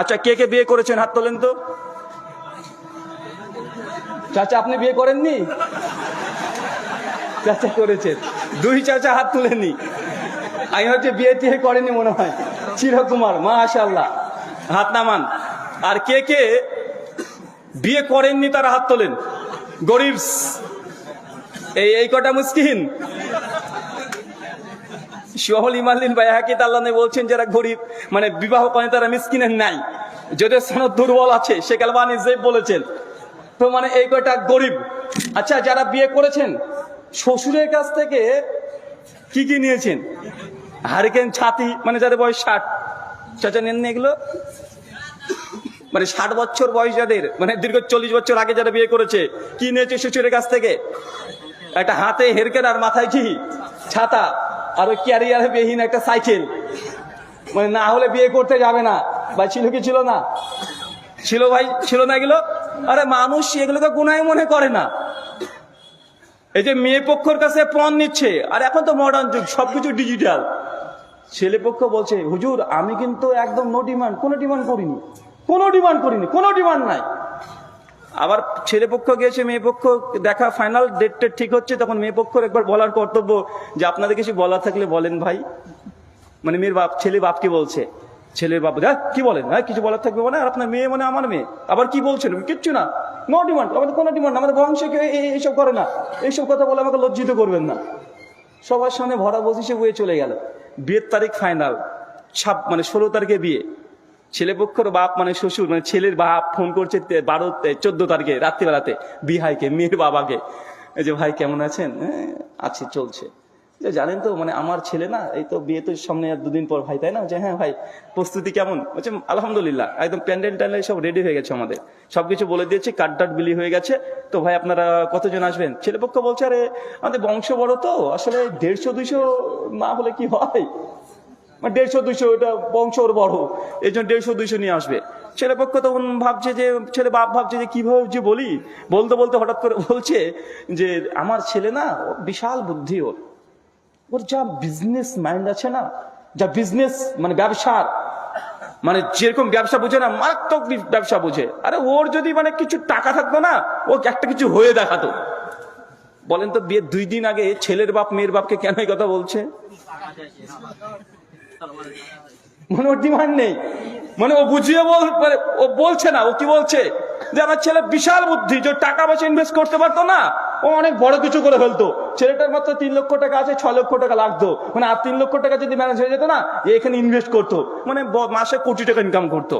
আচ্ছা, কে কে বিয়ে করেছেন হাত তোলেন তো। চাচা আপনি বিয়ে করেননি? চাচা করেছেন, দুই চাচা হাত তুলেননি। আমি হচ্ছে বিয়ে টিয়ে করেনি মনে হয়। চিরকুমার, মাশাআল্লাহ, হাত নামান। আর কে কে বিয়ে করেননি তারা হাত তোলেন। গরিব, এই কটা মুসকিন। শহল ইমালিন বাইহাকি তাআলা বলছেন যারা গরিব মানে বিবাহ করেন তারা মিসকিনের নাই, যদিও সনদ দুর্বল আছে, শেখ আলবানী জেব বলেছেন। তো মানে এই কয়টা গরিব। আচ্ছা, যারা বিয়ে করেছেন শ্বশুরের কাছ থেকে কি কি নিয়েছেন? হারিকেন, ছাতি, মানে যাদের বয়স 60। চাচা নেন এগুলো? মানে 60 বছর বয়স যাদের, মানে দীর্ঘ 40 বছর আগে যারা বিয়ে করেছে, কি নিয়েছে শ্বশুরের কাছ থেকে? একটা হাতে হেরকেন আর মাথায় কি ছাতা, আর ওই ক্যারিয়ারে বিহীন একটা সাইকেল। মানে না হলে বিয়ে করতে যাবে না। ভাই ছিল কি ছিল না? ছিল ভাই, ছিল না এগুলো? আরে মানুষ এগুলোকে গুনাহ মনে করে না। এই যে মেয়ে পক্ষর কাছে পণ নিচ্ছে, আর এখন তো মডার্ন যুগ, সবকিছু ডিজিটাল। ছেলে পক্ষ বলছে হুজুর আমি কিন্তু একদম নো ডিমান্ড, কোনো ডিমান্ড করিনি, কোনো ডিমান্ড করিনি, কোনো ডিমান্ড নাই। আবার ছেলে পক্ষ গিয়েছে, মেয়ে পক্ষ দেখা ফাইনাল ডেট ঠিক হচ্ছে, তখন মেয়ে পক্ষর একবার বলার কর্তব্য যে আপনাদের কিছু বলা থাকলে বলেন ভাই। মানে মেয়ের বাপ, ছেলে বাপকে বলছে, ছেলের বাপ কি বলেন, হ্যাঁ কিছু বলার থাকবে মানে, আর আপনার মেয়ে মানে আমার মেয়ে আবার কি বলছেন? কিচ্ছু না, নো ডিমান্ড, আমাদের কোনো ডিমান্ড, আমাদের বংশ কেউ এইসব করে না। এইসব কথা বলে আমাকে লজ্জিত করবেন না। সবার সামনে ভরা বসিসে বয়ে চলে গেল। বিয়ের তারিখ ফাইনাল, মানে 16 তারিখে বিয়ে। ছেলেপক্ষের বাপ মানে শ্বশুর, মানে ছেলের বাপ ফোন করছে 14 তারিখে রাত্রিবেলাতে বিহাইকে, মেয়ের বাবাকে, এই যে ভাই কেমন আছেন? আছে, চলছে। যে জানেন তো মানে আমার ছেলে না, এই তো বিয়ে তো সামনে আর 2 দিন পর ভাই, তাই না? যে হ্যাঁ ভাই, প্রস্তুতি কেমন? বলছে আলহামদুলিল্লাহ, একদম প্যান্ডেল ট্যান্ডেল সব রেডি হয়ে গেছে, আমাদের সবকিছু বলে দিয়েছি, কার্ড বিলি হয়ে গেছে। তো ভাই আপনারা কতজন আসবেন? ছেলেপক্ষ বলছে আরে আমাদের বংশ বড় তো, আসলে 150-200 না হলে কি হয়, 150-200 এটা বংশ ওর বড়, এই জন্য 150-200 নিয়ে আসবে। ছেলেপক্ষ তখন ভাবছে যে, ছেলে বাপ ভাবছে যে কিভাবে যে বলি, বলতে বলতে হঠাৎ করে বলছে যে আমার ছেলে না বিশাল বুদ্ধি, ওর যা বিজনেস মাইন্ড আছে না, যা বিজনেস মানে ব্যবসার, মানে যেরকম ব্যবসা বুঝে না, মারাত্মক ব্যবসা বুঝে। আরে ওর যদি মানে কিছু টাকা থাকতো না, ও একটা কিছু হয়ে দেখাতো। বলেন তো বিয়ের 2 দিন আগে ছেলের বাপ মেয়ের বাপকে কেন এই কথা বলছে? মানে ওর ডিমান্ড নেই, মানে ও বুঝিয়ে ও বলছে না, ও কি বলছে যে আমার ছেলে বিশাল বুদ্ধি, যে টাকা পয়সা ইনভেস্ট করতে পারতো না, ও অনেক বড় কিছু করে ফেলতো। ছেলেটার মাত্র 3 লক্ষ টাকা আছে, 6 লক্ষ টাকা লাগতো, মানে আর 3 লক্ষ টাকা যদি ম্যানেজ হয়ে যেত না, এখানে ইনভেস্ট করতো, মানে মাসে কোটি টাকা ইনকাম করতো।